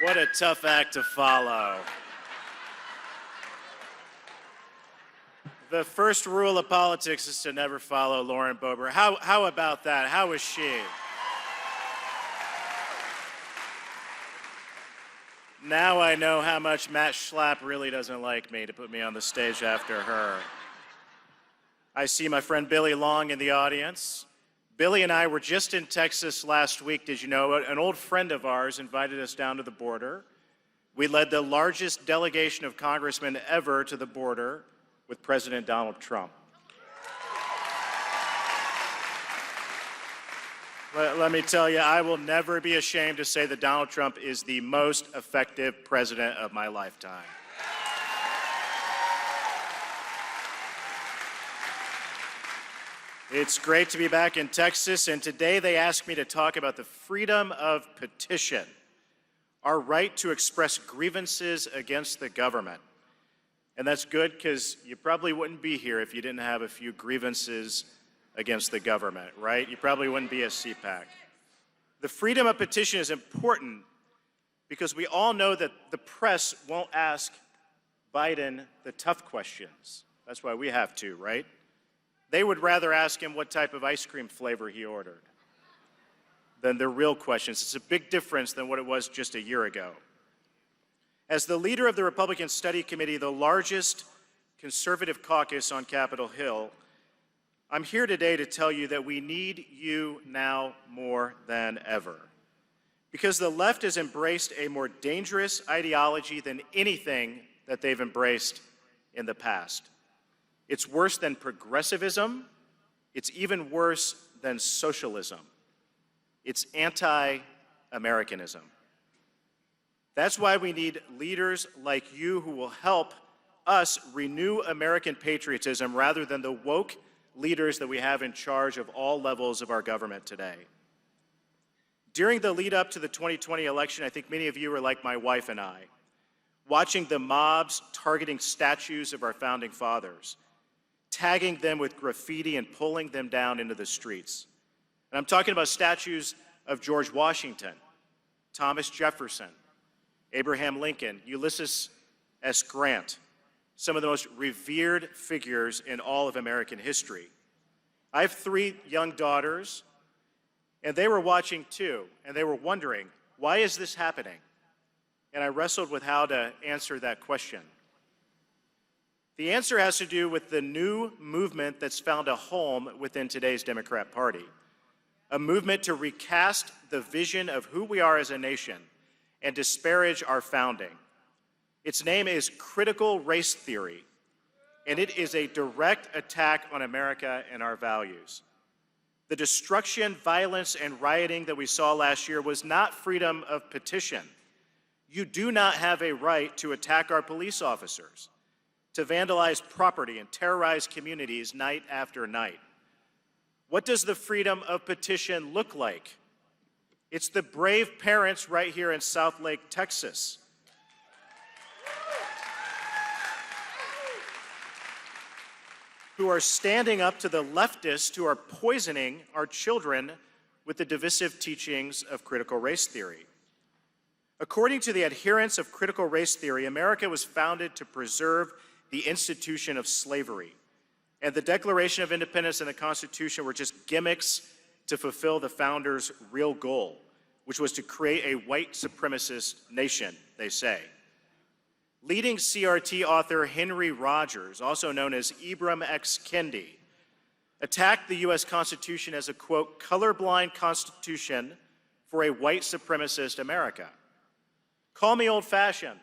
What a tough act to follow. The first rule of politics is to never follow Lauren Boebert. How about that? How is she? Now I know how much Matt Schlapp really doesn't like me to put me on the stage after her. I see my friend Billy Long in the audience. Billy and I were just in Texas last week. Did you know an old friend of ours invited us down to the border? We led the largest delegation of congressmen ever to the border with President Donald Trump. Let me tell you, I will never be ashamed to say that Donald Trump is the most effective president of my lifetime. It's great to be back in Texas, and today they asked me to talk about the freedom of petition, our right to express grievances against the government. And that's good because you probably wouldn't be here if you didn't have a few grievances against the government, right? You probably wouldn't be a CPAC. The freedom of petition is important because we all know that the press won't ask Biden the tough questions. That's why we have to, right? They would rather ask him what type of ice cream flavor he ordered than the real questions. It's a big difference than what it was just a year ago. As the leader of the Republican Study Committee, the largest conservative caucus on Capitol Hill, I'm here today to tell you that we need you now more than ever. Because the left has embraced a more dangerous ideology than anything that they've embraced in the past. It's worse than progressivism. It's even worse than socialism. It's anti-Americanism. That's why we need leaders like you who will help us renew American patriotism rather than the woke leaders that we have in charge of all levels of our government today. During the lead up to the 2020 election, I think many of you were like my wife and I, watching the mobs targeting statues of our founding fathers, tagging them with graffiti and pulling them down into the streets. And I'm talking about statues of George Washington, Thomas Jefferson, Abraham Lincoln, Ulysses S. Grant, some of the most revered figures in all of American history. I have 3 young daughters, and they were watching too, and they were wondering, why is this happening? And I wrestled with how to answer that question. The answer has to do with the new movement that's found a home within today's Democrat Party, a movement to recast the vision of who we are as a nation and disparage our founding. Its name is critical race theory, and it is a direct attack on America and our values. The destruction, violence, and rioting that we saw last year was not freedom of petition. You do not have a right to attack our police officers, to vandalize property and terrorize communities night after night. What does the freedom of petition look like? It's the brave parents right here in Southlake, Texas, who are standing up to the leftists who are poisoning our children with the divisive teachings of critical race theory. According to the adherents of critical race theory, America was founded to preserve the institution of slavery, and the Declaration of Independence and the Constitution were just gimmicks to fulfill the founders' real goal, which was to create a white supremacist nation, they say. Leading CRT author Henry Rogers, also known as Ibram X. Kendi, attacked the U.S. Constitution as a, quote, colorblind constitution for a white supremacist America. Call me old-fashioned,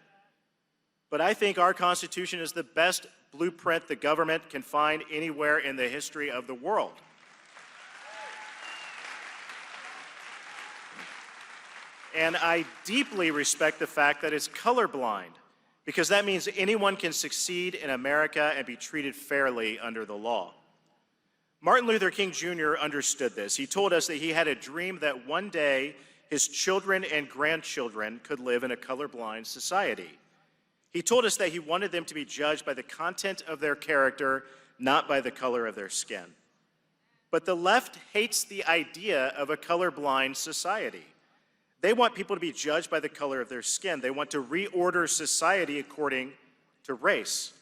but I think our Constitution is the best blueprint the government can find anywhere in the history of the world. And I deeply respect the fact that it's colorblind, because that means anyone can succeed in America and be treated fairly under the law. Martin Luther King Jr. understood this. He told us that he had a dream that one day his children and grandchildren could live in a colorblind society. He told us that he wanted them to be judged by the content of their character, not by the color of their skin. But the left hates the idea of a colorblind society. They want people to be judged by the color of their skin. They want to reorder society according to race.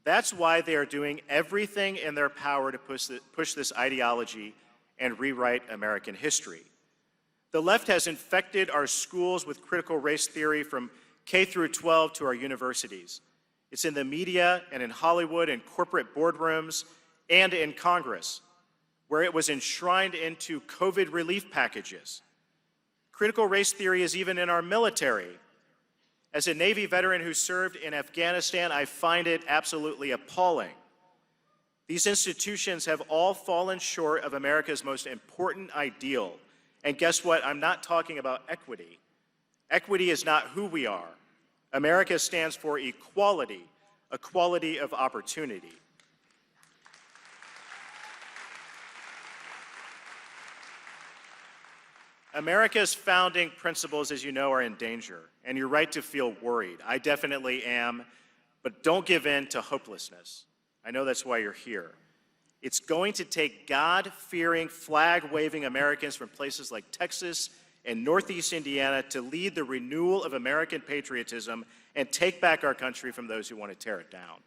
That's why they are doing everything in their power to push this ideology and rewrite American history. The left has infected our schools with critical race theory from K through 12 to our universities. It's in the media and in Hollywood and corporate boardrooms and in Congress, where it was enshrined into COVID relief packages. Critical race theory is even in our military. As a Navy veteran who served in Afghanistan, I find it absolutely appalling. These institutions have all fallen short of America's most important ideal. And guess what? I'm not talking about equity. Equity is not who we are. America stands for equality, equality of opportunity. America's founding principles, as you know, are in danger, and you're right to feel worried. I definitely am, but don't give in to hopelessness. I know that's why you're here. It's going to take God-fearing, flag-waving Americans from places like Texas and Northeast Indiana to lead the renewal of American patriotism and take back our country from those who want to tear it down.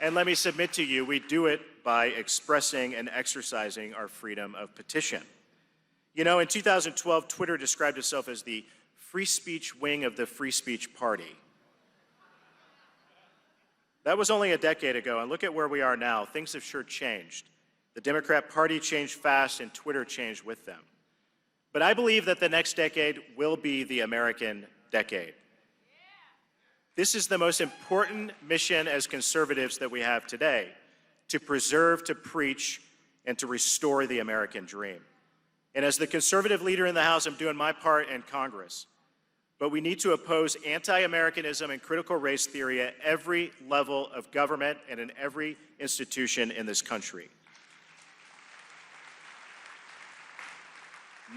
And let me submit to you, we do it by expressing and exercising our freedom of petition. You know, in 2012, Twitter described itself as the free speech wing of the Free Speech Party. That was only a decade ago, and look at where we are now. Things have sure changed. The Democrat Party changed fast, and Twitter changed with them. But I believe that the next decade will be the American decade. This is the most important mission as conservatives that we have today, to preserve, to preach, and to restore the American dream. And as the conservative leader in the House, I'm doing my part in Congress. But we need to oppose anti-Americanism and critical race theory at every level of government and in every institution in this country.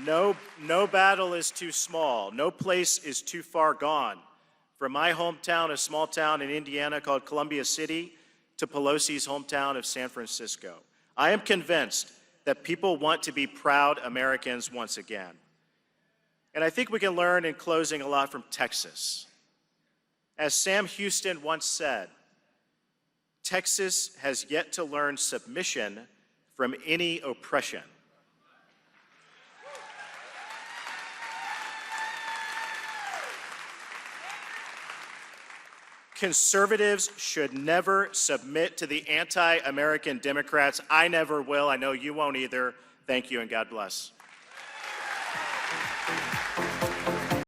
No battle is too small. No place is too far gone. From my hometown, a small town in Indiana called Columbia City, to Pelosi's hometown of San Francisco. I am convinced that people want to be proud Americans once again. And I think we can learn in closing a lot from Texas. As Sam Houston once said, Texas has yet to learn submission from any oppression. Conservatives should never submit to the anti-American Democrats. I never will. I know you won't either. Thank you and God bless.